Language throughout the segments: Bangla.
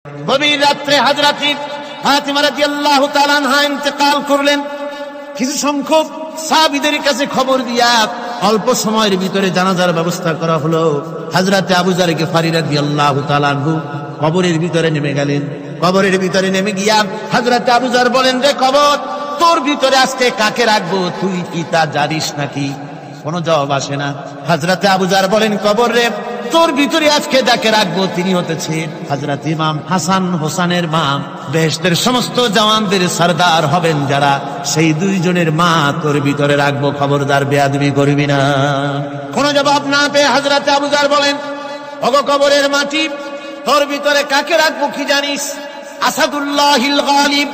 গভীর রাত্রে হযরত ফাতিমা রাদিয়াল্লাহু তাআলা আনহা ইন্তেকাল করলেন। কিছু সংখ্যক সাহাবীদের কাছে খবর দিয়া অল্প সময়ের ভিতরে জানাজার ব্যবস্থা করা হলো। হযরত আবু যর গিফারী রাদিয়াল্লাহু তাআলা আনহু কবরের ভিতরে নেমে গেলেন। কবরের ভিতরে নেমে গিয়া হযরত আবু যর বলেন, রে কবর, তোর ভিতরে আজকে কাকে রাখবো, তুই কি তা জানিস নাকি? কোনো জবাব আসে না। হযরত আবু যর বলেন, কবর রে, তোর ভিতরে আজকে যাকে রাখবো তিনি হতেছেন হযরত ইমাম হাসান হোসেনের মা। বেহেশতের সমস্ত জওয়ানদের সরদার হবেন যারা, সেই দুইজনের মা তোর ভিতরে রাখবো, খবরদার বেয়াদবি করবি না। কোনো জবাব না পেয়ে হযরত আবু যর বলেন, ওগো কবরের মাটি, তোর ভিতরে কাকে রাখবো কি জানিস? আসাদুল্লাহিল গালিব,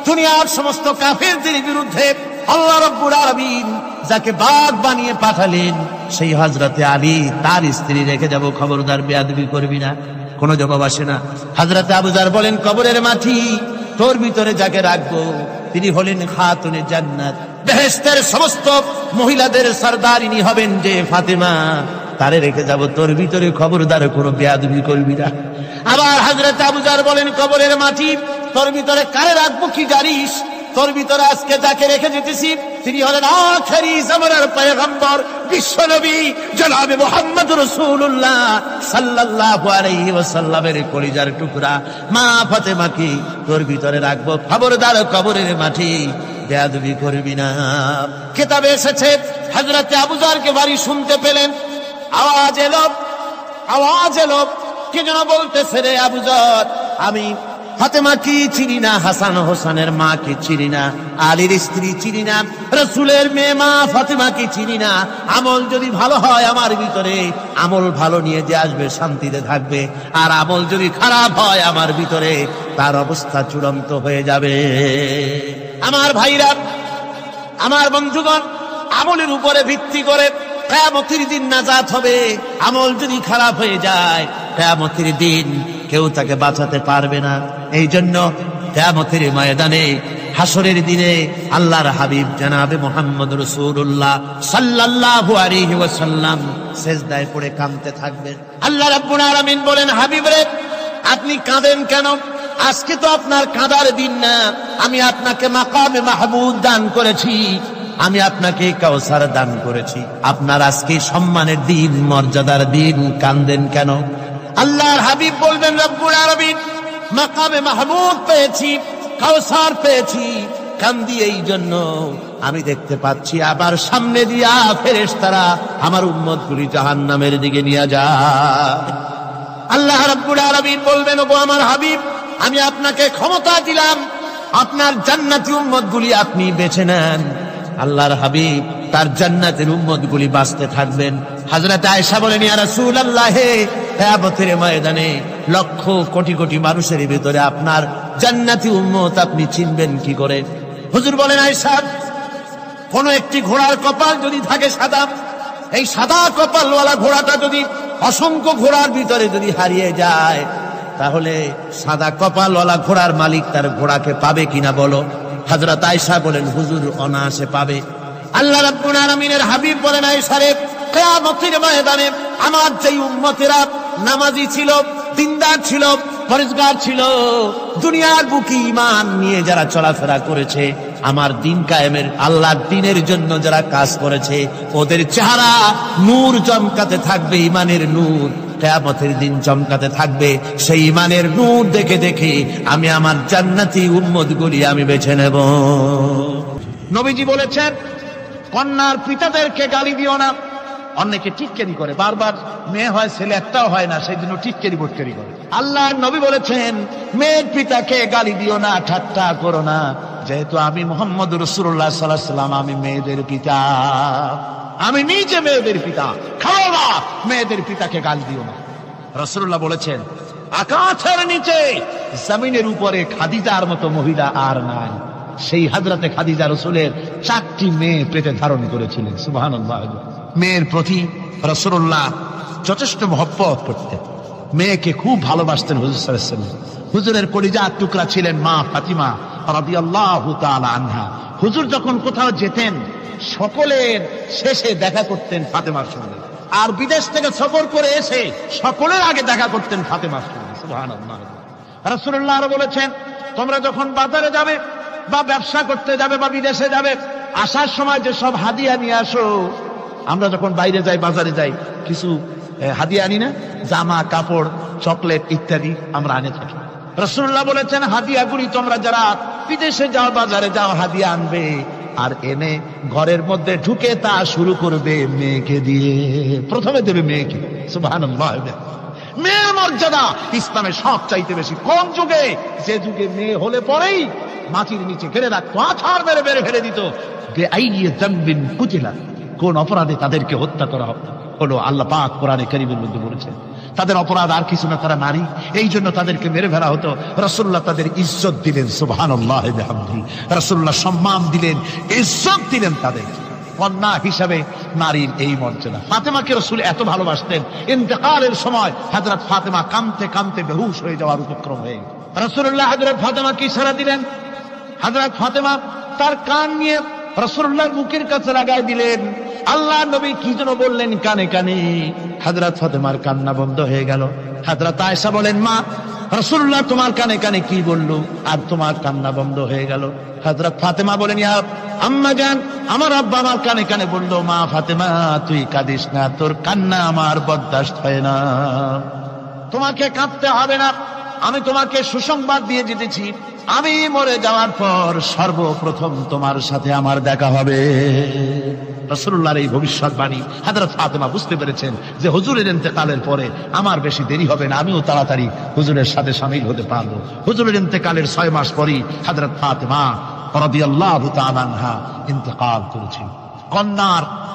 দুনিয়ার সমস্ত কাফেরদের বিরুদ্ধে আল্লাহ রাব্বুল আলামিন যাকে বাঘ বানিয়ে পাঠালেন, সেই হযরতে আলী, তার স্ত্রী রেখে যাব, খবরদার বেয়াদবি করবি না। কোনো জবাব আসে না। হযরতে আবু যর বলেন, কবরের মাটি, তোর ভিতরে যাকে রাখবো তিনি হলেন খাতুনে জান্নাত, বেহেশতের সমস্ত মহিলাদের সরদারিনী হবেন যে ফাতেমা, তারে রেখে যাব, তোর ভিতরে খবরদার কোনো বেয়াদবি করবি না। আবার হযরত আবু যর বলেন, কবরের মাটি, তোর ভিতরে কারে রাখবো কি জানিস? তোর ভিতরে আজকে যাকে রেখে যেতেছি তিনি হলেন আখেরি জামানার পয়গম্বর বিশ্বনবী জনাবে মুহাম্মদ রাসূলুল্লাহ সাল্লাল্লাহু আলাইহি ওয়াসাল্লামের কলিজার টুকরা মা ফাতেমাকে তোর ভিতরে রাখবো, খবরদার কবরের মাটি বেয়াদবি করবি না। কিতাবে এসেছে হযরত আবু যরকে বাড়ি শুনতে পেলেন, আওয়াজ এলো, কে যেন বলতেছে, রে আবু যর, আমি ফাতেমা কি চিনি না, হাসান হোসেনের মা কি চিনি না, আলীর স্ত্রী চিনি না, রাসূলের মেয়ে মা ফাতেমা কি চিনি না। আমল যদি ভালো হয় আমার ভিতরে, আমল ভালো নিয়ে যে আসবে শান্তিতে থাকবে, আর আমল যদি খারাপ হয় আমার ভিতরে, তার অবস্থা চূড়ান্ত হয়ে যাবে। আমার ভাইরা, আমার বন্ধুগণ, আমলের উপরে ভিত্তি করে কিয়ামতের দিন নাজাত হবে। আমল যদি খারাপ হয়ে যায়, কিয়ামতের দিন কেউ তাকে বাঁচাতে পারবে না। এই জন্য কিয়ামতের ময়দানে, হাসরের দিনে আল্লাহর হাবিব জনাবে মুহাম্মদ রাসূলুল্লাহ সাল্লাল্লাহু আলাইহি ওয়াসাল্লাম সিজদায় পড়ে কাঁদতে থাকবেন। আল্লাহ রাব্বুল আলামিন বলেন, হাবিব রে, আপনি কাঁদেন কেন? আজকে তো আপনার কাঁদার দিন না, আমি আপনাকে মাকামে মাহমুদ দান করেছি, আমি আপনাকে কাউসার দান করেছি, আপনার আজকে সম্মানের দিন, মর্যাদার দিন, কাঁদেন কেন? আল্লাহর হাবিব বলবেন, রব্বুল আলামিন, মাকামে মাহমুদ পেয়েছি, কাউসার পেয়েছি, কান্দি এই জন্য আমি দেখতে পাচ্ছি আবার সামনে দিয়া ফেরেশতারা আমার উম্মতগুলি জাহান্নামের দিকে নিয়ে যায়। আল্লাহ রাব্বুল আলামিন বলবেন, ওগো আমার হাবিব, আমি আপনাকে ক্ষমতা দিলাম, আপনার জান্নাতি উম্মতগুলি আপনি বেছে নেন। আল্লাহর হাবিব তার জান্নাতের উম্মতগুলি বাঁচতে থাকবেন। হযরত আয়েশা বলেন, ইয়া রাসূলুল্লাহ, কিয়ামতের ময়দানে লক্ষ কোটি কোটি মানুষের ভিতরে আপনার জান্নাতি উম্মত আপনি চিনবেন কি করে? হুজুর বলেন, আয়েশা, কোন একটি ঘোড়ার কপাল যদি থাকে সাদা, এই সাদা কপালওয়ালা ঘোড়াটা যদি অসংখ্য ঘোড়ার ভিতরে যদি হারিয়ে যায়, তাহলে সাদা কপালওয়ালা ঘোড়ার মালিক তার ঘোড়াকে পাবে কিনা বলো? হযরত আয়েশা বলেন, হুজুর, অনায়াসে পাবে। আল্লাহ রাব্বুল আলামিনের হাবিব বলেন, আয়েশা রে, কিয়ামতের ময়দানে আমার যেই উম্মতেরা নামাজি ছিল, দিনদার ছিল, পরেজগার ছিল, দুনিয়ার বুকে ঈমান নিয়ে যারা চলাফেরা করেছে, আমার দিন কায়েমের, আল্লাহর দ্বীনের জন্য যারা কাজ করেছে, ওদের চেহারা নূর চমকাতে থাকবে, ঈমানের নূর কিয়ামতের দিন চমকাতে থাকবে। সেই ঈমানের নূর দেখে দেখে আমি আমার জান্নাতি উম্মতগুলি আমি বেছে নেব। নবীজি বলেছেন, কন্যার পিতাদেরকে গালি দিও না। অনেকে টিটকারি করে, বারবার মেয়ে হয়, ছেলে একটাও হয় না, সেই জন্য টিটকারি বটকারি করে। আল্লাহর নবী বলেছেন, মেয়ের পিতাকে গালি দিও না, ঠাট্টা করো না, যেহেতু আমি মুহাম্মদ রাসূলুল্লাহ সাল্লাল্লাহু আলাইহি ওয়াসাল্লাম, আমি মেয়েদের পিতা, আমি নিজে মেয়েদের পিতা, খাও না, মেয়েদের পিতাকে গালি দিও না। রাসূলুল্লাহ বলেছেন, আকাশের নিচে জমিনের উপরে খাদিজার মতো মহিলা আর নাই। সেই হযরতে খাদিজা রাসূলের 4টি মেয়ে পেটে ধারণ করেছিলেন। সুবহানাল্লাহ। মেয়ের প্রতি রাসূলুল্লাহ যথেষ্ট মহব্বত করতেন, মেয়েকে খুব ভালোবাসতেন হুজুর সাল্লাল্লাহু আলাইহি ওয়াসাল্লাম। হুজুরের কলিজার টুকরা ছিলেন মা ফাতিমা রাদিয়াল্লাহু তাআলা আনহা। হুজুর যখন কোথাও যেতেন, সকলের শেষে দেখা করতেন ফাতেমার সঙ্গে, আর বিদেশ থেকে সফর করে এসে সকলের আগে দেখা করতেন ফাতেমার সঙ্গে। সুবহানাল্লাহ। রাসূলুল্লাহ আরো বলেছেন, তোমরা যখন বাজারে যাবে বা ব্যবসা করতে যাবে বা বিদেশে যাবে, আসার সময় যে সব হাদিয়া নিয়ে আসো। আমরা যখন বাইরে যাই, বাজারে যাই, কিছু হাদিয়া আনি না? জামা কাপড়, চকলেট ইত্যাদি আমরা আনে থাকি। রাসূলুল্লাহ বলেছেন, হাদিয়াগুলি তোমরা যারা বিদেশে যাও, বাজারে যাও, হাদিয়া আনবে, আর এনে ঘরের মধ্যে ঢুকে তা শুরু করবে মেয়েকে দিয়ে। প্রথমে দেবে মেয়েকে। সুবহানাল্লাহ। মেয়ের মর্যাদা ইসলামে সব চাইতে বেশি। কোন যুগে? যে যুগে মেয়ে হলে পরেই মাটির নিচে ফেলে রাখতো, আছাড় মেরে মেরে ফেলে দিত। কোন অপরাধে তাদেরকে হত্যা করা হলো? আল্লাহ পাক কোরআনে কারীমের মধ্যে বলেছেন তাদের অপরাধ আর কিছু না, তারা নারী, এই জন্য তাদেরকে মেরে ফেলা হতো। রাসূলুল্লাহ তাদের ইজ্জত দিলেন। সুবহানাল্লাহ বিহামদিহি। রাসূলুল্লাহ সম্মান দিলেন, ইজ্জত দিলেন তাদের। কন্যা হিসাবে নারীর এই মর্যাদা। ফাতেমাকে রাসূল এত ভালোবাসতেন, ইন্তেকালের সময় হযরত ফাতেমা কাঁদতে কাঁদতে বেহুশ হয়ে যাওয়ার উপক্রম হয়ে গেল। রাসূলুল্লাহ হযরত ফাতেমাকে ইশারা দিলেন। হযরত ফাতেমা তার কান নিয়ে রাসূলুল্লাহর মুখের কাছে লাগাই দিলেন। আল্লাহ নবী কি যেন বললেন কানে কানে। হযরত ফাতেমার কান্না বন্ধ হয়ে গেল। হযরত আয়েশা বলেন, মা, রাসূলুল্লাহ তোমার কানে কানে কি বলল আর তোমার কান্না বন্ধ হয়ে গেল? হযরত ফাতেমা বলেন, ইয়া আম্মা জান, আমার আব্বা আমার কানে কানে বলল, মা ফাতেমা তুই কাঁদিস না, তোর কান্না আমার বরদাস্ত হয় না, তোমাকে কাঁদতে হবে না। আমি তোমাকে সুসংবাদ দিয়ে যেতেছি, আমি মরে যাওয়ার পর সর্বপ্রথম তোমার সাথে আমার দেখা হবে। রাসূলুল্লাহর এই ভবিষ্যৎবাণী হযরত ফাতেমা বুঝতে পেরেছেন যে হুজুরের ইন্তেকালের পরে আমার বেশি দেরি হবে না, আমিও তাড়াতাড়ি হুজুরের সাথে শামিল হতে পারবো। হুজুরের ইন্তেকালের 6 মাস পরই হযরত ফাতেমা রাদিয়াল্লাহু তাআলা আনহা ইন্তেকাল করেছেন।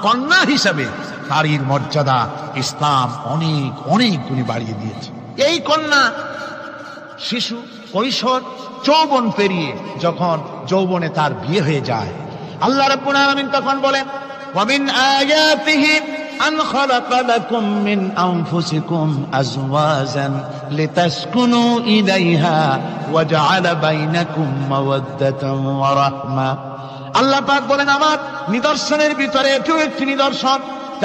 কন্যা হিসাবে নারীর মর্যাদা ইসলাম অনেক অনেক গুণে বাড়িয়ে দিয়েছে। এই কন্যা শিশু, কৈশোর, যৌবন পেরিয়ে যখন যৌবনে তার বিয়ে হয়ে যায়, আল্লাহ রাব্বুল আলামিন তখন বলেন, ওয়া মিন আয়াতিহি আন খালাকা লাকুম মিন আনফুসিকুম আজওয়াজান লিতাসকুনু ইলাইহা ওয়া জাআলা বাইনাকুম মাওয়াদ্দাতান ওয়া রাহমা। আল্লাহ পাক বলেন, আমার নিদর্শনের ভিতরে এটাও একটি নিদর্শন,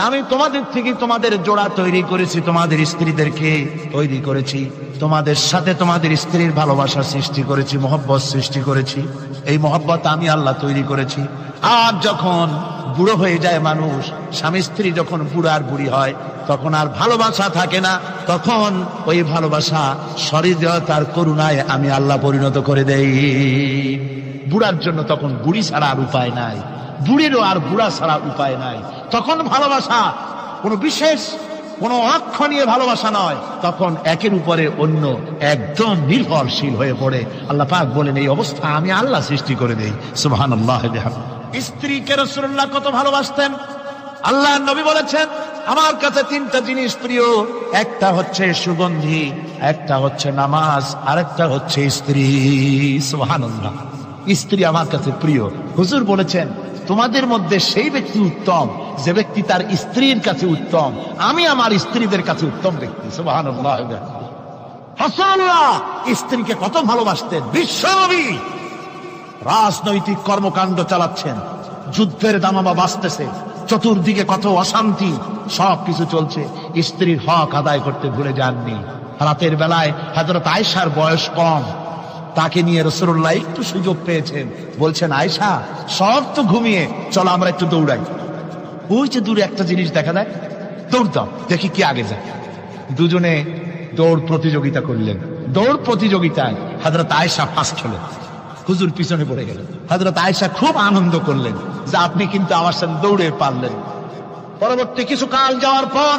আমি তোমাদের থেকে তোমাদের জোড়া তৈরি করেছি, তোমাদের স্ত্রীদেরকে তৈরি করেছি, তোমাদের সাথে তোমাদের স্ত্রীর ভালোবাসা সৃষ্টি করেছি, মহব্বত সৃষ্টি করেছি। এই মহব্বত আমি আল্লাহ তৈরি করেছি। আর যখন বুড়ো হয়ে যায় মানুষ, স্বামী স্ত্রী যখন বুড়ার বুড়ি হয়, তখন আর ভালোবাসা থাকে না, তখন ওই ভালোবাসা সহৃদয়তার করুণায় আমি আল্লাহ পরিণত করে দেই। বুড়ার জন্য তখন বুড়ি ছাড়া আর উপায় নাই, বুড়িরও আর বুড়া ছাড়া উপায় নাই। তখন ভালোবাসা কোনো বিশেষ কোনো অক্ষ নিয়ে ভালোবাসা নয়, তখন একের উপরে অন্য একদম নির্ভরশীল হয়ে পড়ে। আল্লাহ পাক বলেন, এই অবস্থা আমি আল্লাহ সৃষ্টি করে দেই। সুবহানাল্লাহ। স্ত্রীকে রাসূলুল্লাহ কত ভালোবাসতেন। আল্লাহর নবী বলেছেন, আমার কাছে 3টা জিনিস প্রিয়, একটা হচ্ছে সুগন্ধি, একটা হচ্ছে নামাজ, আরেকটা হচ্ছে স্ত্রী। সুবহানাল্লাহ। স্ত্রী আমার কাছে প্রিয়। হুজুর বলেছেন, তোমাদের মধ্যে সেই ব্যক্তি উত্তম যে ব্যক্তি তার স্ত্রীর কাছে উত্তম। আমি আমার স্ত্রীদের কাছে উত্তম ব্যক্তি। সুবহানাল্লাহ। রাসূলুল্লাহ স্ত্রীকে কত ভালোবাসতেন। বিশ্বনবী রাজনৈতিক কর্মকাণ্ড চালাচ্ছেন, যুদ্ধের দামামা বাজতেছে, চতুর্দিকে কত অশান্তি, সবকিছু চলছে, স্ত্রীর হক আদায় করতে ভুলে যাননি। রাতের বেলায় হযরত আয়েশার বয়স কম, তাকে নিয়ে রাসূলুল্লাহ একটু সুযোগ পেয়েছেন, বলছেন, আয়েশা সব তো ঘুমিয়ে, চলো আমরা একটু দৌড়াই। ওই যে দূরে একটা জিনিস দেখা যায়, দৌড় দাও, দেখি কি আগে যায়। দুজনে দৌড় প্রতিযোগিতা করলেন। দৌড় প্রতিযোগিতায় হযরত আয়েশা ফার্স্ট হলেন, হুজুর পিছনে পড়ে গেলেন। হযরত আয়েশা খুব আনন্দ করলেন যে আপনি কিন্তু আমার সাথে দৌড়ে পারলেন। পরবর্তী কিছু কাল যাওয়ার পর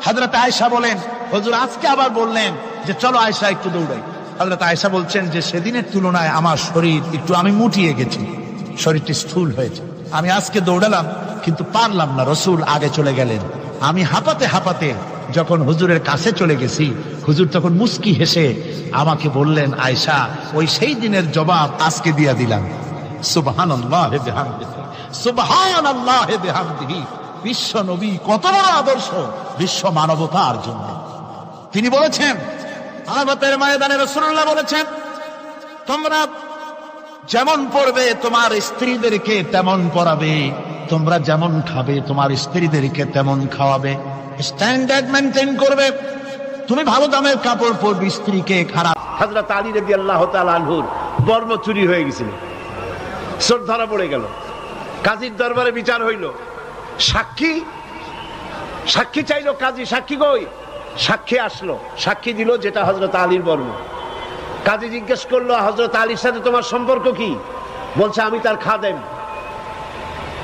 হযরত আয়েশা বলেন, হুজুর আজকে আবার বললেন যে চলো আয়েশা একটু দৌড়াই। হযরত আয়েশা বলছেন যে সেদিনের তুলনায় আমার শরীর একটু, আমি মুটিয়ে গেছি, শরীরটি স্থূল হয়েছে, আমি আজকে দৌড়ালাম কিন্তু পারলাম না। রাসূল আগে চলে গেলেন, আমি হাঁপাতে হাঁপাতে যখন হুজুরের কাছে চলে গেছি, হুজুর তখন মুস্কি হেসে আমাকে বললেন, আয়েশা ওই সেই দিনের জবাব আজকে দিয়া দিলাম। সুবহানাল্লাহ বিহামদিহি, সুবহানাল্লাহ বিহামদিহি। বিশ্ব নবী কত বড় আদর্শ বিশ্ব মানবতার জন্য। তিনি বলেছেন, আরাফাতের ময়দানে রাসূলুল্লাহ বলেছেন, তোমরা যেমন পড়বে তোমার স্ত্রীদেরকে তেমন পড়াবে, তোমরা যেমন খাবে তোমার স্ত্রীদেরকে তেমন খাওয়াবে, স্ট্যান্ডার্ড মেনটেন করবে। তুমি ভালো দামের কাপড় পরবে, স্ত্রীকে খারাপ হযরত আলী রাদিয়াল্লাহু তাআলা আনহুর বর্ম চুরি হয়ে গেছিল, চোর ধরা পড়ে গেল, কাজীর দরবারে বিচার হইল, সাক্ষী চাইলো কাজী, সাক্ষী কই? সাক্ষী আসলো, সাক্ষী দিল যেটা হযরত আলীর বর্ম। কাজী জিজ্ঞেস করলো, হযরত আলীর সাথে তোমার সম্পর্ক কি? বলছে আমি তার খাদেম।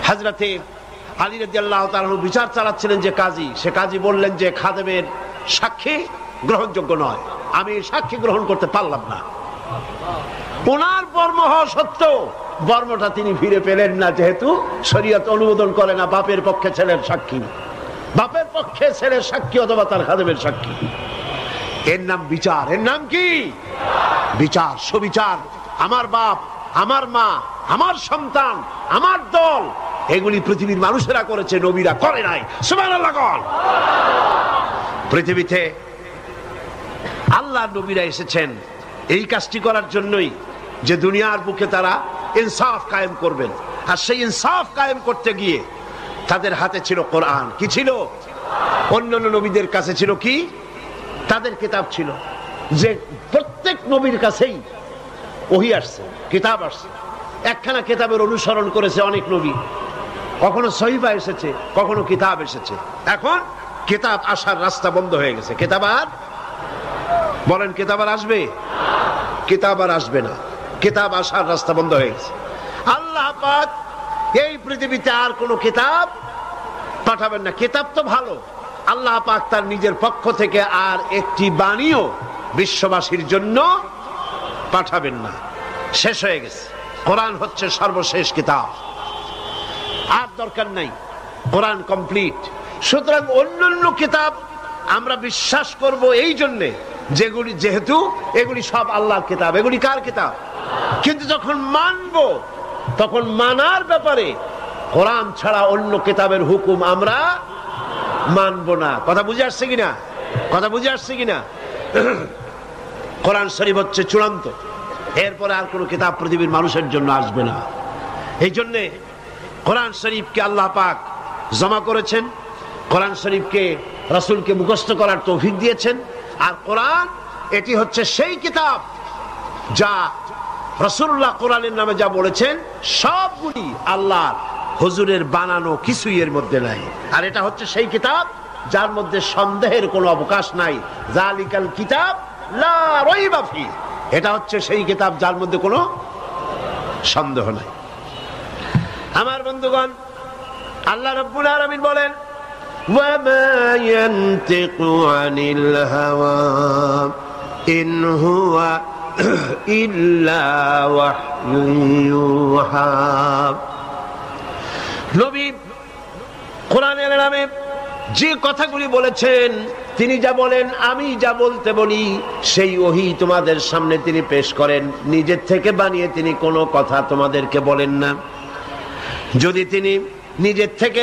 হযরতে আলী রাদিয়াল্লাহু তাআলা বিচার চালাচ্ছিলেন যে কাজী, সে কাজী বললেন যে খাদেমের সাক্ষী গ্রহণযোগ্য নয়, আমি সাক্ষী গ্রহণ করতে পারলাম না। ওনার বর্ম হওয়া সত্ত্বেও বর্মটা তিনি ফিরে পেলেন না, যেহেতু শরীয়ত অনুমোদন করে না বাপের পক্ষে ছেলের সাক্ষী, বাপের পক্ষে ছেলের সাক্ষী অথবা তার খাদেমের সাক্ষী। এর নাম বিচার। এর নাম কি? বিচার, সুবিচার। আমার বাপ, আমার মা, আমার সন্তান, আমার দল, এগুলি পৃথিবীর মানুষেরা করেছে, নবীরা করে নাই। সুবহানাল্লাহ। পৃথিবীতে আল্লাহর নবীরা এসেছেন এই কাজটি করার জন্যই, যে দুনিয়ার বুকে তারা ইনসাফ কায়েম করবেন। আর সেই ইনসাফ কায়েম করতে গিয়ে তাদের হাতে ছিল কোরআন। কি ছিল? অন্যান্য নবীদের কাছে ছিল কি? তাদের কিতাব ছিল, যে প্রত্যেক নবীর কাছেই ওহী আসছে, কিতাব আসছে। একখানা কিতাবের অনুসরণ করেছে অনেক নবী, কখনো সহিফা এসেছে, কখনো কিতাব এসেছে। এখন কিতাব আসার রাস্তা বন্ধ হয়ে গেছে। কিতাব আর বলেন, কিতাব আর আসবে? কিতাব আর আসবে না, কিতাব আসার রাস্তা বন্ধ হয়ে গেছে। আল্লাহ পাক এই পৃথিবীতে আর কোনো কিতাব পাঠাবেন না। কিতাব তো ভালো, আল্লাহ পাক তার নিজের পক্ষ থেকে আর একটি বাণীও বিশ্ববাসীর জন্য পাঠাবেন না, শেষ হয়ে গেছে। কোরআন হচ্ছে সর্বশেষ কিতাব, আর দরকার নাই, কোরআন কমপ্লিট। সুতরাং অন্যান্য কিতাব আমরা বিশ্বাস করব এই জন্যে যেগুলি, যেহেতু এগুলি সব আল্লাহর কিতাব, এগুলি কার কিতাব? কিন্তু যখন মানব, তখন মানার ব্যাপারে কোরআন ছাড়া অন্য কিতাবের হুকুম আমরা মানব না। কথা বুঝে আসছে কিনা? কথা বুঝে আসছে কিনা? কোরআন শরীফ হচ্ছে চূড়ান্ত, এরপরে আর কোনো কিতাব পৃথিবীর মানুষের জন্য আসবে না। এই জন্যে কোরআন শরীফকে আল্লাহ পাক জমা করেছেন, কোরআন শরীফকে রাসূলকে মুখস্থ করার তৌফিক দিয়েছেন। আর কোরআন এটি হচ্ছে সেই কিতাব যা রাসূলুল্লাহ কোরআনের নামে যা বলেছেন সবগুলি আল্লাহর, হুজুরের বানানো কিছুই এর মধ্যে নাই। আর এটা হচ্ছে সেই কিতাব যার মধ্যে সন্দেহের কোনো অবকাশ নাই। যালিকাল কিতাব লা রাইবা ফি, এটা হচ্ছে সেই কিতাব যার মধ্যে কোনো সন্দেহ নাই। আমার বন্ধুগণ, আল্লাহ রাব্বুল আলামিন বলেন, ওয়া মা ইয়ানতিকু আনিল হাওয়া ইন হুয়া ইল্লা ওয়াহয়ুন ইউহা। নবী কোরআনের নামে যে কথাগুলি বলেছেন, তিনি যা বলেন, আমি যা বলতে বলি, সেই ওহী তোমাদের সামনে তিনি পেশ করেন। নিজের থেকে বানিয়ে তিনি কোনো কথা তোমাদেরকে বলেন না। যদি তিনি নিজের থেকে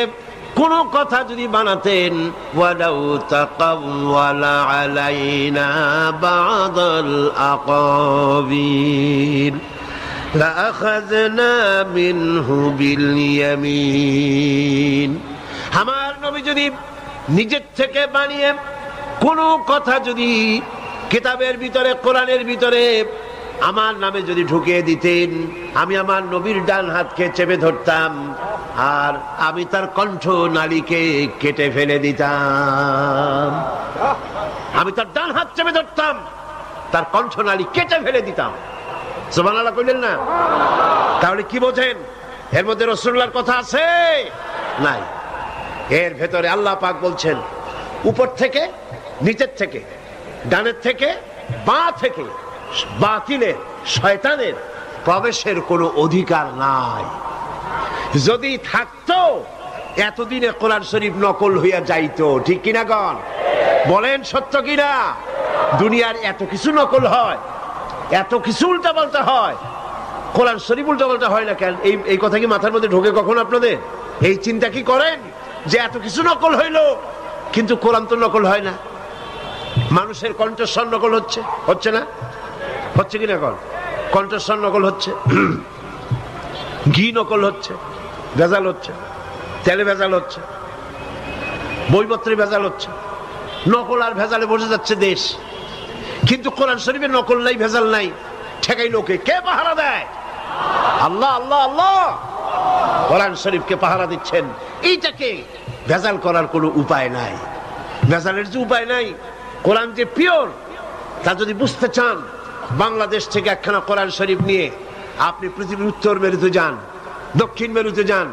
কোনো কথা যদি বানাতেন, ওয়ালাউ তাকাওয়ালা আলাইনা বাদাল আকাবির লাআখাযনা মিনহু বিল ইয়ামিন। আমার নবী যদি নিজের থেকে বানিয়ে কোনো কথা যদি কিতাবের ভিতরে, কোরআনের ভিতরে আমার নামে যদি ঢুকিয়ে দিতেন, আমি আমার নবীর ডান হাতকে চেপে ধরতাম, আর আমি তার কণ্ঠ নালীকে কেটে ফেলে দিতাম। আমি তার ডান হাত চেপে ধরতাম, তার কণ্ঠ নালী কেটে ফেলে দিতাম। সুবহানাল্লাহ কইলেন না? তাহলে কি বোঝেন? এর মধ্যে রাসূলুল্লাহর কথা আছে? নাই। এর ভেতরে আল্লাহ পাক বলছেন, উপর থেকে, নিচের থেকে, ডানের থেকে, বাঁ থেকে বাতিলের, শয়তানের প্রবেশের কোনো অধিকার নাই। যদি থাকতো এতদিনে কোরআন শরীফ নকল হইয়া যাইতো। ঠিক কিনা গণ? বলেন সত্য কিনা? দুনিয়ার এত কিছু নকল হয়, এত কিছু উল্টাপাল্টা হয়, কোরআন শরীফ উল্টাপাল্টা হয় না কেন? এই কথা কি মাথার মধ্যে ঢোকে কখন আপনাদের? এই চিন্তা কি করেন যে এত কিছু নকল হইলো কিন্তু কোরআন তো নকল হয় না? মানুষের কণ্ঠস্বর নকল হচ্ছে, হচ্ছে না? হচ্ছে কিনা কল? কণ্ঠস্বর নকল হচ্ছে, ঘি নকল হচ্ছে, ভেজাল হচ্ছে, তেলে ভেজাল হচ্ছে, বইপত্রে ভেজাল হচ্ছে, নকল আর ভেজালে বসে যাচ্ছে দেশ। কিন্তু কোরআন শরীফের নকল নাই, ভেজাল নাই, ঠেকাই লোকে কে পাহারা দেয়? আল্লাহ আল্লাহ আল্লাহ। কোরআন শরীফকে পাহারা দিচ্ছেন, এইটাকে ভেজাল করার কোনো উপায় নাই। ভেজালের যে উপায় নাই, কোরআন যে পিওর তা যদি বুঝতে চান, বাংলাদেশ থেকে একখানা কোরআন শরীফ নিয়ে আপনি পৃথিবীর উত্তর মেরুতে যান, দক্ষিণ মেরুতে যান,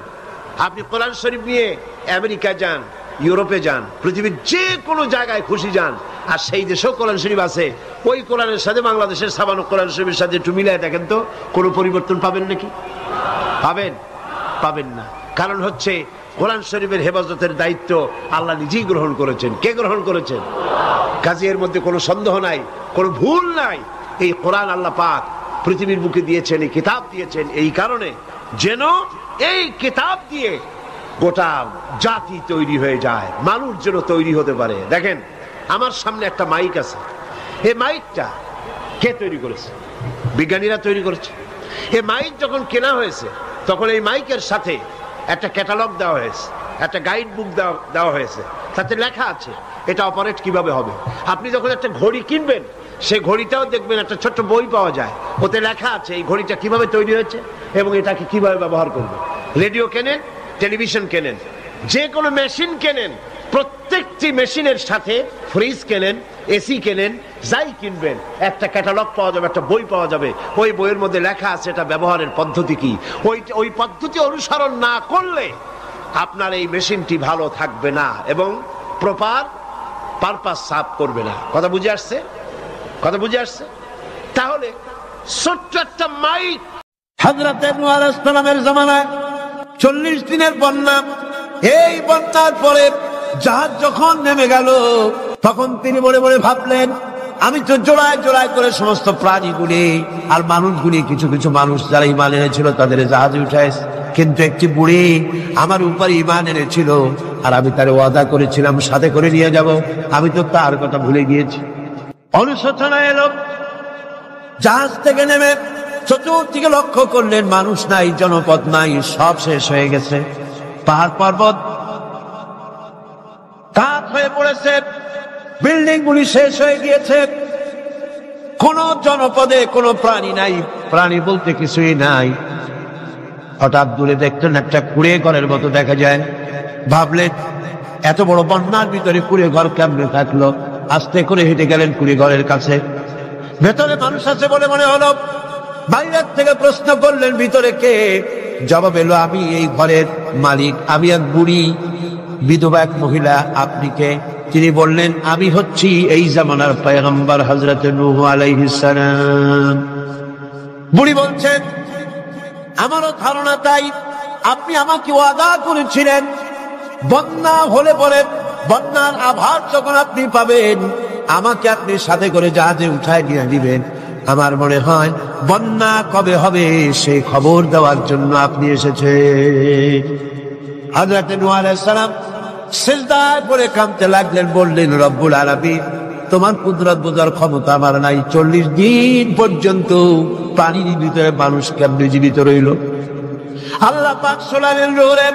আপনি কোরআন শরীফ নিয়ে আমেরিকা যান, ইউরোপে যান, পৃথিবীর যে কোনো জায়গায় খুশি যান, আর সেই দেশেও কোরআন শরীফ আছে, ওই কোরআনের সাথে বাংলাদেশের সাবানো কোরআন শরীফের সাথে একটু মিলায় দেখেন তো, কোনো পরিবর্তন পাবেন নাকি? পাবেন? পাবেন না। কারণ হচ্ছে কোরআন শরীফের হেফাজতের দায়িত্ব আল্লাহ নিজেই গ্রহণ করেছেন। কে গ্রহণ করেছেন? কাজে এর মধ্যে কোনো সন্দেহ নাই, কোনো ভুল নাই। এই কোরআন আল্লাহ পাক পৃথিবীর বুকে দিয়েছেন, এই কিতাব দিয়েছেন এই কারণে যেন এই কিতাব দিয়ে গোটা জাতি তৈরি হয়ে যায়, মানুষ যেন তৈরি হতে পারে। দেখেন আমার সামনে একটা মাইক আছে, এই মাইকটা কে তৈরি করেছে? বিজ্ঞানীরা তৈরি করেছে। এই মাইক যখন কেনা হয়েছে তখন এই মাইকের সাথে একটা ক্যাটালগ দেওয়া হয়েছে, একটা গাইড বুক দেওয়া হয়েছে, তাতে লেখা আছে এটা অপারেট কিভাবে হবে। আপনি যখন একটা ঘড়ি কিনবেন, সেই ঘড়িটাও দেখবেন একটা ছোট্ট বই পাওয়া যায়, ওতে লেখা আছে এই ঘড়িটা কিভাবে তৈরি হয়েছে এবং এটাকে কিভাবে ব্যবহার করবে। রেডিও কেনেন, টেলিভিশন কেনেন, যে কোনো মেশিন কেনেন, প্রত্যেকটি মেশিনের সাথে ফ্রিজ কেনেন, এসি কেনেন, যাই কিনবেন একটা ক্যাটালগ পাওয়া যাবে, একটা বই পাওয়া যাবে। ওই বইয়ের মধ্যে লেখা আছে এটা ব্যবহারের পদ্ধতি কি। ওই পদ্ধতি অনুসরণ না করলে আপনার এই মেশিনটি ভালো থাকবে না এবং প্রপার পারপাস সার্ভ করবে না। কথা বুঝে আসছে? কথা বুঝে আসছে? তাহলে ছোট্ট একটা মাইক, হযরতে নূহ আলাইহিস সালামের জামানায় 40 দিনের বন্যা, এই বন্যার পরে জাহাজ যখন নেমে গেল তখন তিনি মনে মনে ভাবলেন, আমি তো জোড়ায় জোড়ায় করে সমস্ত প্রাণীগুলি আর মানুষগুলি, কিছু কিছু মানুষ যারা ঈমান এনেছিল তাদের জাহাজে উঠাইছে, কিন্তু একটি বুড়ি আমার উপর ঈমান এনেছিল আর আমি তার ওয়াদা করেছিলাম সাথে করে নিয়ে যাব, আমি তো তার কথা ভুলে গিয়েছি। অনুশোচনা এলো, জাহাজ থেকে নেমে চতুর্দিকে লক্ষ্য করলেন মানুষ নাই, জনপদ নাই, সব শেষ হয়ে গেছে, পাহাড় পর্বত কাঠ হয়ে পড়েছে, বিল্ডিং গুলি শেষ হয়ে গিয়েছে, কোন জনপদে কোনো প্রাণী নাই, প্রাণী বলতে কিছুই নাই। হঠাৎ দূরে দেখলেন একটা কুড়ে ঘরের মতো দেখা যায়। ভাবলেন এত বড় বন্যার ভিতরে কুড়ে ঘর কেমনে থাকলো। আস্তে করে হেঁটে গেলেন কুড়ে ঘরের কাছে, ভেতরে মানুষ আছে বলে মনে হলো। বাইরের থেকে প্রশ্ন করলেন ভিতরে কে? জবাব এলো আমি এই ঘরের মালিক, আমি এক বুড়ি বিধবা এক মহিলা, আপনি কে? তিনি বললেন আমি হচ্ছি এই জামানার পয়গম্বর হযরতে নূহ আলাইহিস সালাম। বুড়ি বলছেন আমারও ধারণা তাই, আপনি আমাকে ওয়াদা করেছিলেন বন্যা হলে পরে, বন্যার আভাস যখন আপনি পাবেন আমাকে আপনি সাথে করে জাহাজে উঠায় নিয়ে দিবেন। আমার মনে হয় বন্যা কবে হবে সেই খবর দেওয়ার জন্য আপনি এসেছেন। হযরতে নূহ আলাইহিস সালাম সিজদায় পড়ে কাঁদতে লাগলেন, বললেন রব্বুল আলামিন তোমার কুদরত বোঝার ক্ষমতা আমার নাই। 40 দিন পর্যন্ত পানির ভিতরে মানুষ কেমনে জীবিত রইল? আল্লাহ পাক শোনালেন নূরের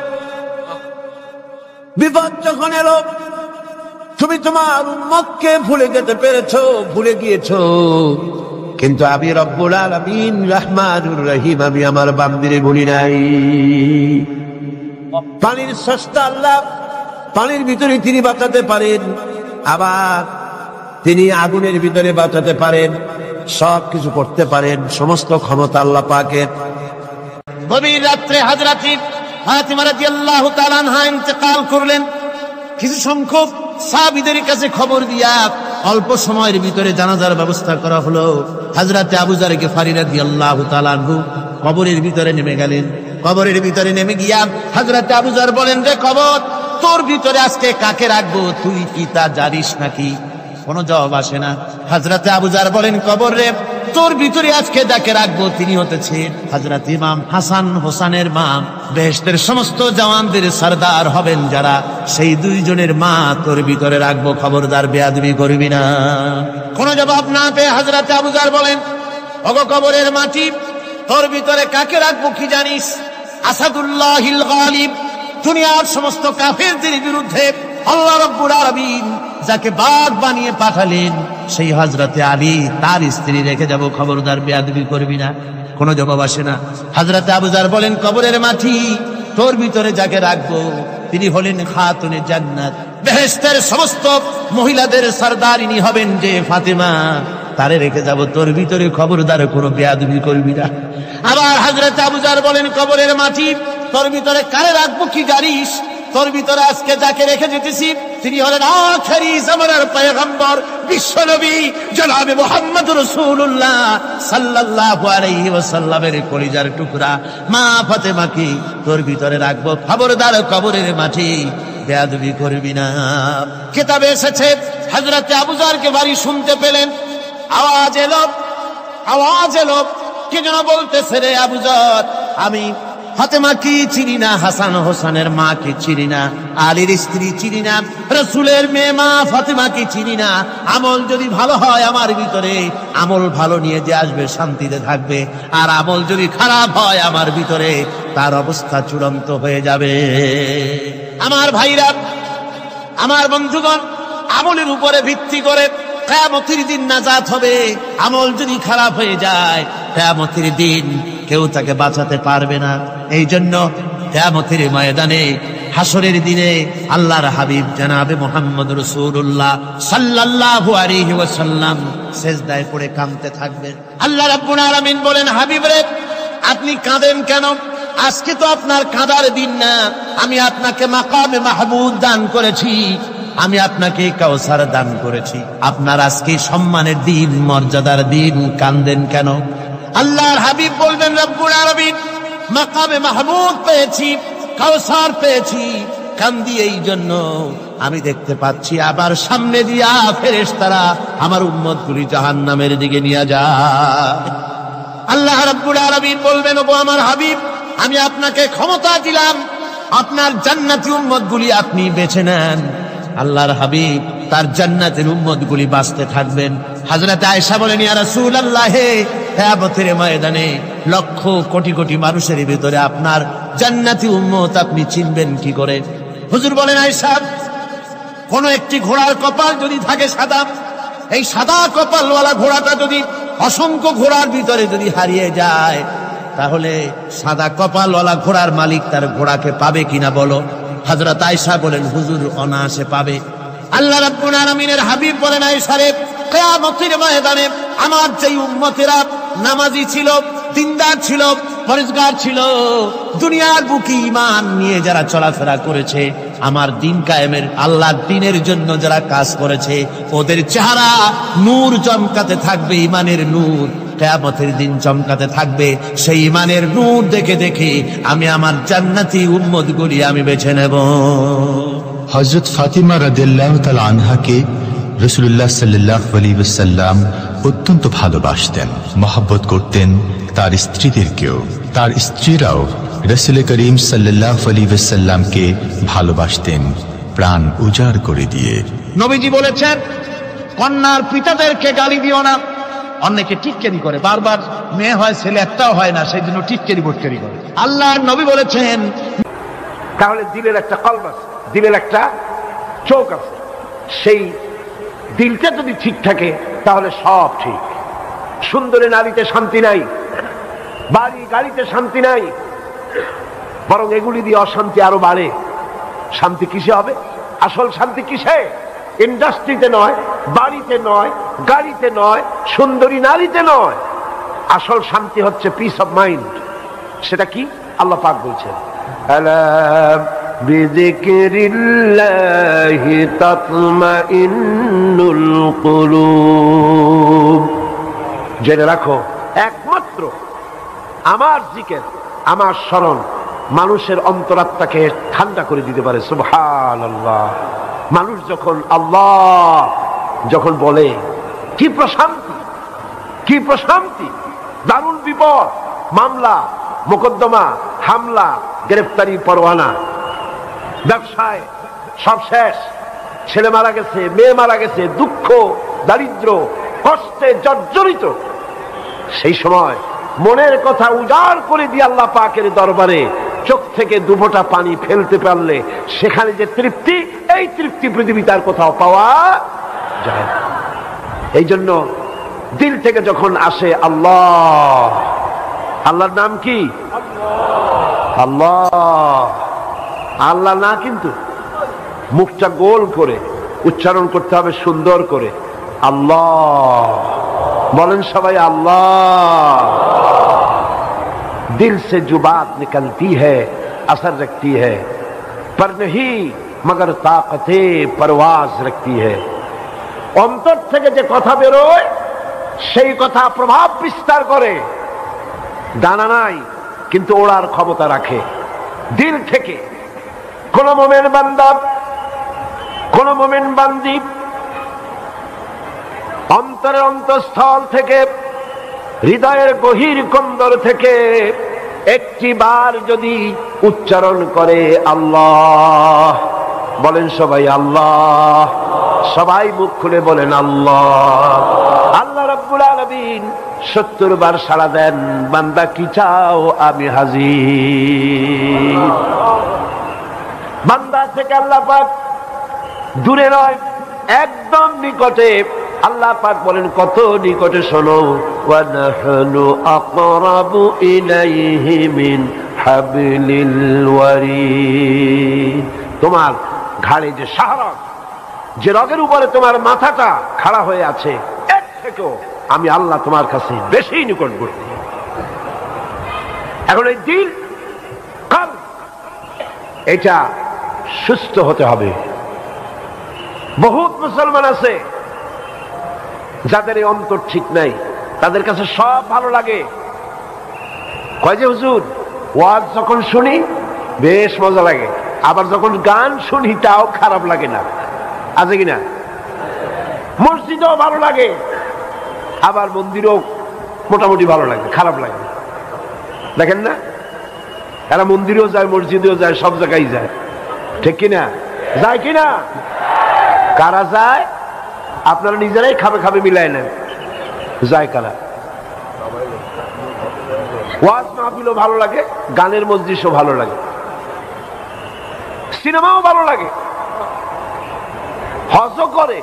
বিপদ যখন এলো, তুমি তোমার উম্মতকে ভুলে যেতে পেরেছো, ভুলে গিয়েছো, কিন্তু আমি রব্বুল আলামিন রহমানুর রহিম, আমি আমার বান্দিরে ভুলি নাই। পানির স্রষ্টা আল্লাহ, পানির ভিতরে তিনি বাঁচাতে পারেন, আবার তিনি আগুনের ভিতরে বাঁচাতে পারেন, সব কিছু করতে পারেন, সমস্ত ক্ষমতা আল্লাহ পাকের। গভীর রাত্রে হযরত ফাতিমা রাদিয়াল্লাহু তাআলা আনহা ইন্তেকাল করলেন। কিছু সংখ্যক সাহাবীদের কাছে খবর দিয়া অল্প সময়ের ভিতরে জানাজার ব্যবস্থা করা হলো। হযরত আবু যর গিফারী রাদিয়াল্লাহু তাআলা আনহু কবরের ভিতরে নেমে গেলেন। কবরের ভিতরে নেমে গিয়া হযরত আবু যর বলেন, রে কবর, তোর ভিতরে আজকে কাকে রাখবো, তুই কি তা জানিস নাকি? কোনো জবাব আসে না। হযরত আবু যর বলেন, কবর রে, তোর ভিতরে আজকে যাকে রাখবো তিনি হতেছেন হযরত ইমাম হাসান হোসেনের মা, বেহেশতের সমস্ত জওয়ানদের সরদার হবেন যারা, সেই দুইজনের মা তোর ভিতরে রাখবো, খবরদার বেয়াদবি করবি না। কোনো জবাব না পেয়ে হযরত আবু যর বলেন, ওগো কবরের মাটি, তোর ভিতরে কাকে রাখবো কি জানিস? আসাদুল্লাহিল গালিব, দুনিয়ার সমস্ত কাফেরদের বিরুদ্ধে আল্লাহ রাব্বুল আলামিন যাকে বাঘ বানিয়ে পাঠালেন, সেই হযরতে আলী তার স্ত্রী রেখে যাব, খবরদার বেয়াদবি করবি না। কোনো জবাব আসে না। হযরতে আবু যার বলেন, কবরের মাটি তোর ভিতরে যাকে রাখবো তিনি হলেন খাতুনে জান্নাত, বেহেশতের সমস্ত মহিলাদের সরদারিনী হবেন যে ফাতেমা, তারে রেখে যাব তোর ভিতরে, খবরদার কোনো বেয়াদবি করবি না। আবার হযরত আবু যার বলেন, কবরের মাটি তোর ভিতরে কারে রাখবো কি জানিস? তোর ভিতরে আজকে যাকে রেখে যেতেছি তিনি হলেন আখেরি জামানার পয়গম্বর বিশ্বনবী জনাবে মুহাম্মদ রাসূলুল্লাহ সাল্লাল্লাহু আলাইহি ওয়াসাল্লামের কলিজার টুকরা মা ফাতেমাকে তোর ভিতরে রাখবো, খবরদার কবরের মাটি বেয়াদবি করবি না। কিতাবে এসেছে হযরত আবু যারকে বাড়ি শুনতে পেলেন, আওয়াজ এলো, কে যেন বলতেছে, রে আবু যার, আমি ফাতেমা কি চিনি না, হাসান হোসেনের মা কি চিনি না, আলীর স্ত্রী চিনি না, রাসূলের মেয়ে মা ফাতেমা কি চিনি না। আমল যদি ভালো হয় আমার ভিতরে, আমল ভালো নিয়ে যে আসবে শান্তিতে থাকবে, আর আমল যদি খারাপ হয় আমার ভিতরে তার অবস্থা চূড়ান্ত হয়ে যাবে। আমার ভাইরা, আমার বন্ধুগণ, আমলের উপরে ভিত্তি করে কিয়ামতের দিন নাজাত হবে। আমল যদি খারাপ হয়ে যায় কিয়ামতের দিন কেউ তাকে বাঁচাতে পারবে না। এই জন্য কিয়ামতের ময়দানে, হাসরের দিনে আল্লাহর হাবিব জনাবে মুহাম্মদ রাসূলুল্লাহ সাল্লাল্লাহু আলাইহি ওয়াসাল্লাম সিজদায় পড়ে কাঁদতে থাকবেন। আল্লাহ রাব্বুল আলামিন বলেন, হাবিব রে আপনি কাঁদেন কেন? আজকে তো আপনার কাঁদার দিন না, আমি আপনাকে মাকামে মাহমুদ দান করেছি, আমি আপনাকে কাউসার দান করেছি, আপনার আজকে সম্মানের দিন, মর্যাদার দিন, কাঁদেন কেন? আল্লাহর হাবিব বলবেন, রব্বুল আলামিন মাকামে মাহমুদ পেয়েছি, কাউসার পেয়েছি, কান্দি এই জন্য আমি দেখতে পাচ্ছি আবার সামনে দিয়া ফেরেশতারা আমার উম্মতগুলি জাহান্নামের দিকে নিয়ে যায়। আল্লাহ রাব্বুল আলামিন বলবেন, ওগো আমার হাবিব, আমি আপনাকে ক্ষমতা দিলাম, আপনার জান্নাতি উম্মতগুলি আপনি বেছে নেন। আল্লাহর হাবিব তার জান্নাতের উম্মতগুলি বাঁচতে থাকবেন। হযরত আয়েশা বলেন, ইয়া রাসূলুল্লাহ, কিয়ামতের ময়দানে লক্ষ কোটি কোটি মানুষের ভিতরে আপনার জান্নাতি উম্মত আপনি চিনবেন কি করে? হুজুর বলেন, আয়েশা, কোন একটি ঘোড়ার কপাল যদি থাকে সাদা, এই সাদা কপালওয়ালা ঘোড়াটা যদি অসংখ্য ঘোড়ার ভিতরে যদি হারিয়ে যায়, তাহলে সাদা কপালওয়ালা ঘোড়ার মালিক তার ঘোড়াকে পাবে কিনা বলো? হযরত আয়েশা বলেন, হুজুর অনায়াসে পাবে। আল্লাহ রাব্বুল আলামিনের হাবিব বলেন, আয়েশা রে, কিয়ামতের ময়দানে আমার যেই উম্মতেরা নামাজি ছিল, দিনদার ছিল, পরেজগার ছিল, দুনিয়ার বুকে ঈমান নিয়ে যারা চলাফেরা করেছে, আমার দিন কায়েমের আল্লাহর দ্বীনের জন্য যারা কাজ করেছে, ওদের চেহারা নূর চমকাতে থাকবে, ঈমানের নূর কিয়ামতের দিন চমকাতে থাকবে। সেই ঈমানের নূর দেখে দেখে আমি আমার জান্নাতি উম্মতগুলি আমি বেছে নেব। হযরত ফাতিমা রাদিয়াল্লাহু তাআলা আনহাকে রাসূলুল্লাহ সাল্লাল্লাহু আলাইহি ওয়াসাল্লাম অত্যন্ত ভালোবাসতেন, মহব্বত করতেন তার স্ত্রীদেরকেও। তার স্ত্রীরাও রাসূল করিম সাল্লাল্লাহু আলাইহি ওয়াসাল্লামকে ভালোবাসতেন প্রাণ উজাড় করে দিয়ে। নবীজি বলেছেন, কন্যার পিতাদেরকে গালি দিও না। অনেকে টিটকারি করে, বারবার মেয়ে হয় ছেলে একটাও হয় না, সেই জন্য টিটকারি বটকারি করে। আল্লাহর নবী বলেছেন, তাহলে দিলের একটা কলব আছে, দিলের একটা চোখ আছে, সেই দিলটা যদি ঠিক থাকে তাহলে সব ঠিক। সুন্দরী নারীতে শান্তি নাই, বাড়ি গাড়িতে শান্তি নাই, বরং এগুলি দিয়ে অশান্তি আরো বাড়ে। শান্তি কিসে হবে? আসল শান্তি কিসে? ইন্ডাস্ট্রিতে নয়, বাড়িতে নয়, গাড়িতে নয়, সুন্দরী নারীতে নয়। আসল শান্তি হচ্ছে পিস অফ মাইন্ড। সেটা কি? আল্লাহ পাক বলছেন, আলা বিযিকরিল্লাহি তাতমাইন্নুল কুলুব। জেনে রাখো, একমাত্র আমার জিকির, আমার স্মরণ মানুষের অন্তরাত্মাকে ঠান্ডা করে দিতে পারে। সুবহানাল্লাহ। মানুষ যখন আল্লাহ যখন বলে, কি প্রশান্তি, কি প্রশান্তি! দারুণ বিপদ, মামলা মোকদ্দমা, হামলা, গ্রেফতারি পরোয়ানা, ব্যবসায় সব শেষ, ছেলে মারা গেছে, মেয়ে মারা গেছে, দুঃখ, দারিদ্র, কষ্টে জর্জরিত। সেই সময় মনের কথা উজাড় করে দিয়ে আল্লাহ পাকের দরবারে চোখ থেকে দুফোঁটা পানি ফেলতে পারলে সেখানে যে তৃপ্তি, এই তৃপ্তি পৃথিবী তার কোথাও পাওয়া যায় না। এই জন্য দিল থেকে যখন আসে আল্লাহ, আল্লাহর নাম কি? আল্লাহ। আল্লাহ না, কিন্তু মুখটা গোল করে উচ্চারণ করতে হবে সুন্দর করে, আল্লাহ। বলেন সবাই আল্লাহ। दिल से जो बात निकलती है असर रखती है, पर नहीं मगर ताकते परवाज रखती है। অন্তর থেকে যে কথা বেরোয় সেই কথা প্রভাব বিস্তার করে, ডানা নাই কিন্তু ওড়ার ক্ষমতা রাখে। দিল থেকে কোন মোমেন বান্দা, কোন মোমেন বান্দি অন্তরের অন্তঃস্থল থেকে, হৃদয়ের গভীর কন্দর থেকে একটি বার যদি উচ্চারণ করে আল্লাহ, বলেন সবাই আল্লাহ, সবাই মুখ খুলে বলেন আল্লাহ। আল্লাহ রাব্বুল আলামিন 70 বার সাড়া দেন, বান্দা কি চাও আমি হাজির। বান্দা থেকে আল্লাহ পাক দূরে নয়, একদম নিকটে। আল্লাহ পাক বলেন কত নিকটে, শোনো, ওয়া নাহনু আকরাবু ইলাইহি মিন হাবলিল ওয়ারিদ। তোমার ঘাড়ে যে শাহরগ, যে রগের উপরে তোমার মাথাটা খাড়া হয়ে আছে, এর থেকেও আমি আল্লাহ তোমার কাছে বেশি নিকটবর্তী। এখন এই দিল, কলব, এটা সুস্থ হতে হবে। বহুত মুসলমান আছে যাদের এই অন্তর ঠিক নাই, তাদের কাছে সব ভালো লাগে। কয় যে হুজুর, ওয়াজ যখন শুনি বেশ মজা লাগে, আবার যখন গান শুনি তাও খারাপ লাগে না, আছে কিনা? মসজিদও ভালো লাগে, আবার মন্দিরও মোটামুটি ভালো লাগে, খারাপ লাগে। দেখেন না, এরা মন্দিরেও যায়, মসজিদেও যায়, সব জায়গায় যায়, ঠিক কিনা? যায় কিনা? কারা যায়? আপনারা নিজেরাই খাবে খাবে মিলাই নেন, যায় কারা? ওয়াজ মাহফিলও ভালো লাগে, গানের মজলিসও ভালো লাগে, সিনেমাও ভালো লাগে, হজও করে,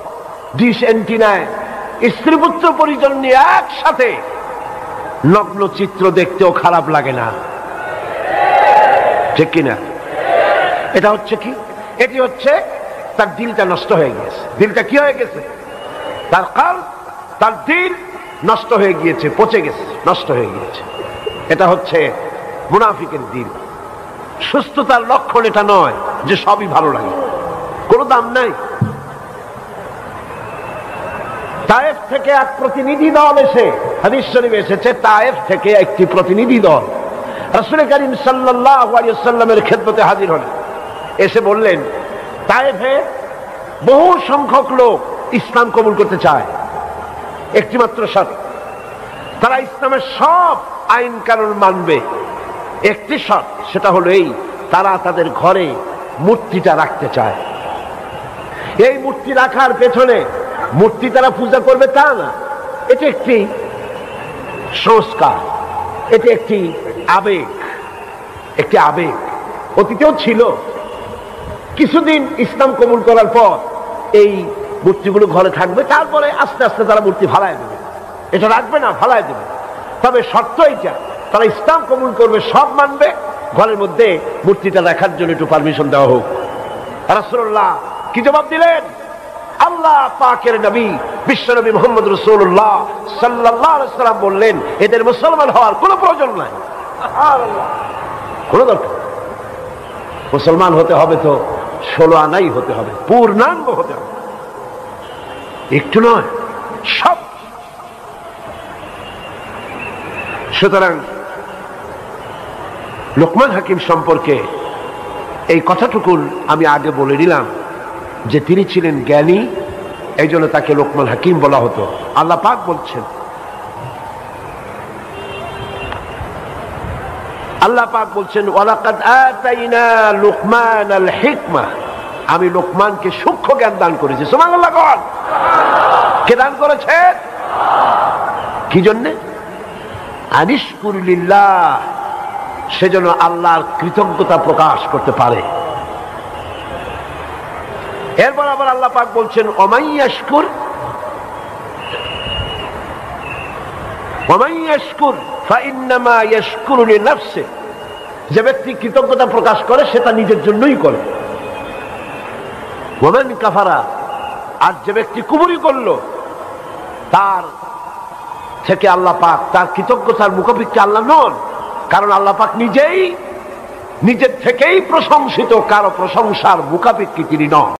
ডিশ এন্টিনায় স্ত্রী পুত্র পরিজন নিয়ে একসাথে নগ্ন চিত্র দেখতেও খারাপ লাগে না, ঠিক কিনা? এটা হচ্ছে কি? এটি হচ্ছে তার দিলটা নষ্ট হয়ে গেছে। দিলটা কি হয়ে গেছে? তার কলব, তার দিল নষ্ট হয়ে গিয়েছে, পচে গেছে, নষ্ট হয়ে গিয়েছে। এটা হচ্ছে মুনাফিকের দিল। সুস্থতার লক্ষণ এটা নয় যে সবই ভালো লাগে, কোনো দাম নাই। তায়েফ থেকে এক প্রতিনিধি দল এসে, হাদিস শরীফে এসেছে, তায়েফ থেকে একটি প্রতিনিধি দল রাসূল করিম সাল্লাল্লাহু আলাইহি ওয়াসাল্লামের খেদমতে হাজির হলেন। এসে বললেন, তায়েফে বহু সংখ্যক লোক ইসলাম কবুল করতে চায়, একটি মাত্র শর্ত, তারা ইসলামের সব আইন কানুন মানবে। একটি শর্ত, সেটা হলো এই, তারা তাদের ঘরে মূর্তিটা রাখতে চায়। এই মূর্তি রাখার পেছনে মূর্তি তারা পূজা করবে তা না, এটা একটি সংস্কার, এটা একটি আবেগ, একটি আবেগ। অতীতেও ছিল। কিছুদিন ইসলাম কবুল করার পর এই মূর্তিগুলো ঘরে থাকবে, তারপরে আস্তে আস্তে তারা মূর্তি ফালায় দেবে, এটা রাখবে না, ফালায় দেবে। তবে শর্ত এইটা, তারা ইসলাম কবুল করবে, সব মানবে, ঘরের মধ্যে মূর্তিটা রাখার জন্য একটু পারমিশন দেওয়া হোক। রাসূলুল্লাহ কি জবাব দিলেন? আল্লাহ পাকের নবী বিশ্বনবী মুহাম্মদ রাসূলুল্লাহ সাল্লাল্লাহু আলাইহি ওয়াসাল্লাম বললেন, এদের মুসলমান হওয়ার কোনো প্রয়োজন নাই, কোনো দরকার। মুসলমান হতে হবে তো 16 আনাই হতে হবে, পূর্ণাঙ্গ হতে হবে, একটু নয়, সব। সুতরাং লোকমান হাকিম সম্পর্কে এই কথাটুকু আমি আগে বলে দিলাম যে তিনি ছিলেন জ্ঞানী, এই জন্য তাকে লোকমান হাকিম বলা হতো। আল্লাহ পাক বলছেন, আল্লাহ পাক বলছেন, ওয়ালাকাদ আতাইনা লুকমানাল হিকমা, আমি লোকমানকে সূক্ষ্ম জ্ঞান দান করেছি। সুবহানাল্লাহ। কে দান করেছে? কি জন্যে? আনিশকুর লিল্লাহ, সেজন্য আল্লাহর কৃতজ্ঞতা প্রকাশ করতে পারে। এরপর আবার আল্লাহ পাক বলছেন, ওমাইয়াশকুর ওয়ামান ইয়াশকুর ফাইন্নামা ইয়াশকুরু লিনাফসিহি, যে ব্যক্তি কৃতজ্ঞতা প্রকাশ করে সেটা নিজের জন্যই করে। ওয়ামান কাফারা, আর যে ব্যক্তি কুফরি করলো তার থেকে আল্লাহ পাক, তার কৃতজ্ঞতার মুখাপেক্ষী আল্লাহ নন, কারণ আল্লাহ পাক নিজেই নিজের থেকেই প্রশংসিত, কারো প্রশংসার মুখাপেক্ষী তিনি নন।